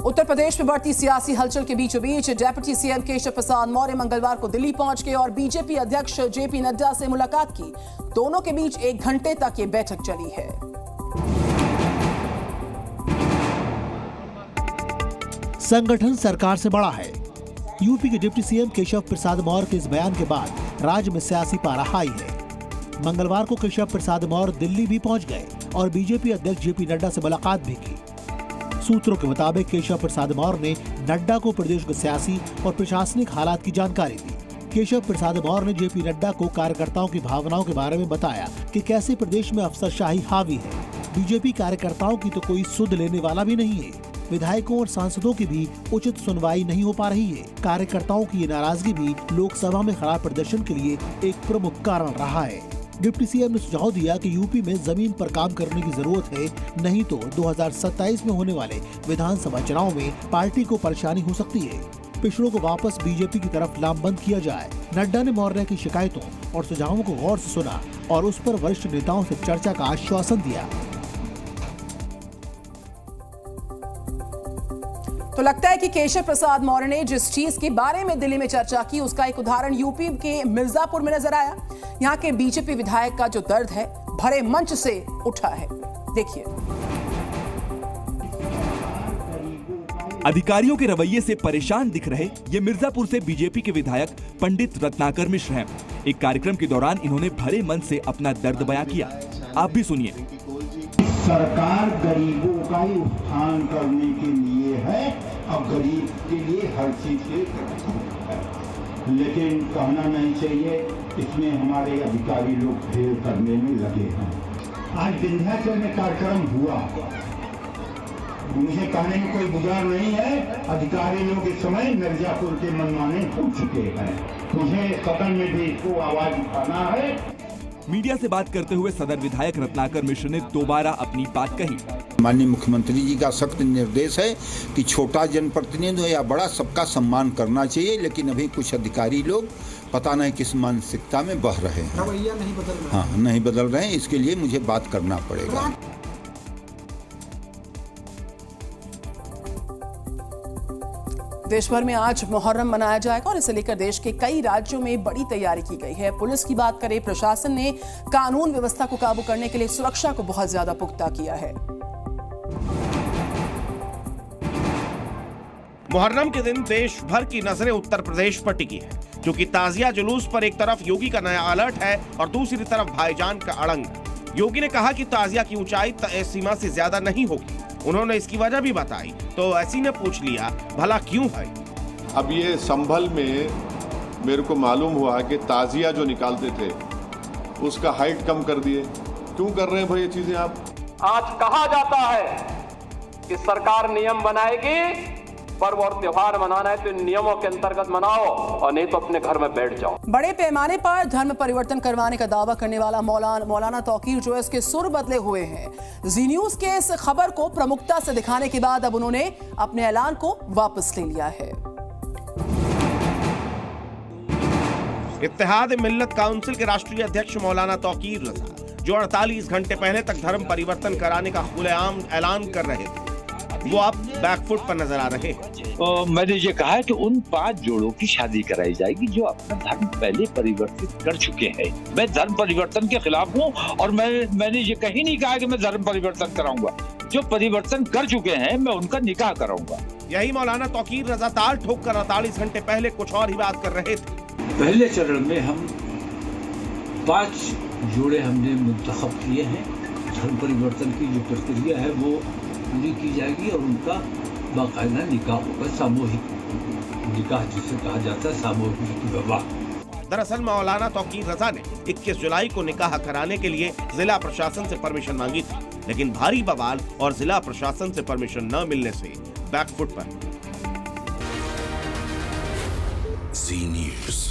उत्तर प्रदेश में बढ़ती सियासी हलचल के बीचों बीच डेप्यूटी सीएम केशव प्रसाद मौर्य मंगलवार को दिल्ली पहुंच गए और बीजेपी अध्यक्ष जेपी नड्डा से मुलाकात की। दोनों के बीच 1 घंटे तक ये बैठक चली है। संगठन सरकार से बड़ा है। यूपी के डिप्टी सीएम केशव प्रसाद मौर्य के इस बयान के बाद राज्य में सियासी पारा हाई है। मंगलवार को केशव प्रसाद मौर्य दिल्ली भी पहुंच गए और बीजेपी अध्यक्ष जेपी नड्डा से मुलाकात भी की। सूत्रों के मुताबिक केशव प्रसाद मौर्य ने नड्डा को प्रदेश के सियासी और प्रशासनिक हालात की जानकारी दी। केशव प्रसाद मौर्य ने जेपी नड्डा को कार्यकर्ताओं की भावनाओं के बारे में बताया कि कैसे प्रदेश में अफसरशाही हावी है। बीजेपी कार्यकर्ताओं की तो कोई सुध लेने वाला भी नहीं है। विधायकों और सांसदों की भी उचित सुनवाई नहीं हो पा रही है। कार्यकर्ताओं की ये नाराजगी भी लोकसभा में खराब प्रदर्शन के लिए एक प्रमुख कारण रहा है। डिप्टी सीएम ने सुझाव दिया कि यूपी में जमीन पर काम करने की जरूरत है, नहीं तो 2027 में होने वाले विधानसभा चुनाव में पार्टी को परेशानी हो सकती है। पिछड़ों को वापस बीजेपी की तरफ लामबंद किया जाए। नड्डा ने मौर्य की शिकायतों और सुझावों को गौर से सुना और उस पर वरिष्ठ नेताओं से चर्चा का आश्वासन दिया। तो लगता है कि केशव प्रसाद मौर्य ने जिस चीज के बारे में दिल्ली में चर्चा की उसका एक उदाहरण यूपी के मिर्जापुर में नजर आया। यहाँ के बीजेपी विधायक का जो दर्द है भरे मंच से उठा है। देखिए। अधिकारियों के रवैये से परेशान दिख रहे ये मिर्जापुर से बीजेपी के विधायक पंडित रत्नाकर मिश्र हैं। एक कार्यक्रम के दौरान इन्होंने भरे मन से अपना दर्द बयां किया। आप भी सुनिए। सरकार गरीबों का ही उत्थान करने के लिए है और गरीब के लिए हर चीज है, लेकिन कहना नहीं चाहिए इसमें हमारे अधिकारी लोग फेल करने में लगे हैं। आज विंध्याचल में कार्यक्रम हुआ, मुझे कहने में कोई गुजार नहीं है। अधिकारी लोग इस समय मिर्जापुर के मनमाने हो चुके हैं। मुझे सदन में भी इसको आवाज उठाना है। मीडिया से बात करते हुए सदर विधायक रत्नाकर मिश्र ने दोबारा अपनी बात कही। माननीय मुख्यमंत्री जी का सख्त निर्देश है कि छोटा जनप्रतिनिधि हो या बड़ा, सबका सम्मान करना चाहिए, लेकिन अभी कुछ अधिकारी लोग पता नहीं किस मानसिकता में बह रहे हैं। रवैया नहीं बदल रहा। हाँ, नहीं बदल रहे हैं। इसके लिए मुझे बात करना पड़ेगा। देश भर में आज मुहर्रम मनाया जाएगा और इसे लेकर देश के कई राज्यों में बड़ी तैयारी की गई है। पुलिस की बात करें, प्रशासन ने कानून व्यवस्था को काबू करने के लिए सुरक्षा को बहुत ज्यादा पुख्ता किया है। मुहर्रम के दिन देश भर की नजरें उत्तर प्रदेश पर टिकी है, क्योंकि ताजिया जुलूस पर एक तरफ योगी का नया अलर्ट है और दूसरी तरफ भाईजान का अड़ंग। योगी ने कहा कि ताजिया की ऊंचाई तय सीमा से ज्यादा नहीं होगी। उन्होंने इसकी वजह भी बताई, तो ऐसी ने पूछ लिया भला क्यों है। अब ये संभल में मेरे को मालूम हुआ कि ताजिया जो निकालते थे उसका हाइट कम कर दिए। क्यों कर रहे हैं भाई ये चीजें आप? आज कहा जाता है कि सरकार नियम बनाएगी, पर्व और त्योहार मनाना है तो इन नियमों के अंतर्गत मनाओ और नहीं तो अपने घर में बैठ जाओ। बड़े पैमाने पर धर्म परिवर्तन करवाने का दावा करने वाला मौलाना तौकीर जो है इसके सुर बदले हुए हैं। जी न्यूज के इस खबर को प्रमुखता से दिखाने के बाद अब उन्होंने अपने ऐलान को वापस ले लिया है। इत्तेहाद मिल्लत काउंसिल के राष्ट्रीय अध्यक्ष मौलाना तौकीर रजा, जो 48 घंटे पहले तक धर्म परिवर्तन कराने का खुलेआम ऐलान कर रहे थे, वो अब बैकफुट पर नजर आ रहे हैं। मैंने ये कहा है कि उन 5 जोड़ों की शादी कराई जाएगी जो अपना धर्म पहले परिवर्तित कर चुके हैं। मैं धर्म परिवर्तन के खिलाफ हूँ और मैंने ये कहीं नहीं कहा कि मैं धर्म परिवर्तन कराऊंगा। जो परिवर्तन कर चुके हैं मैं उनका निकाह कराऊंगा। यही मौलाना तौकीर रजा ताल ठोककर 48 घंटे पहले कुछ और ही बात कर रहे थे। पहले चरण में हम 5 जोड़े हमने मुंतखब किए हैं। धर्म परिवर्तन की जो प्रक्रिया है वो पूरी की जाएगी और उनका बाकायदा निकाह होगा, सामूहिक निकाह जिसे कहा जाता है, सामूहिक विवाह। दरअसल मौलाना तौकीर रजा ने 21 जुलाई को निकाह कराने के लिए जिला प्रशासन से परमिशन मांगी थी, लेकिन भारी बवाल और जिला प्रशासन से परमिशन न मिलने से बैकफुट पर। जी न्यूज़।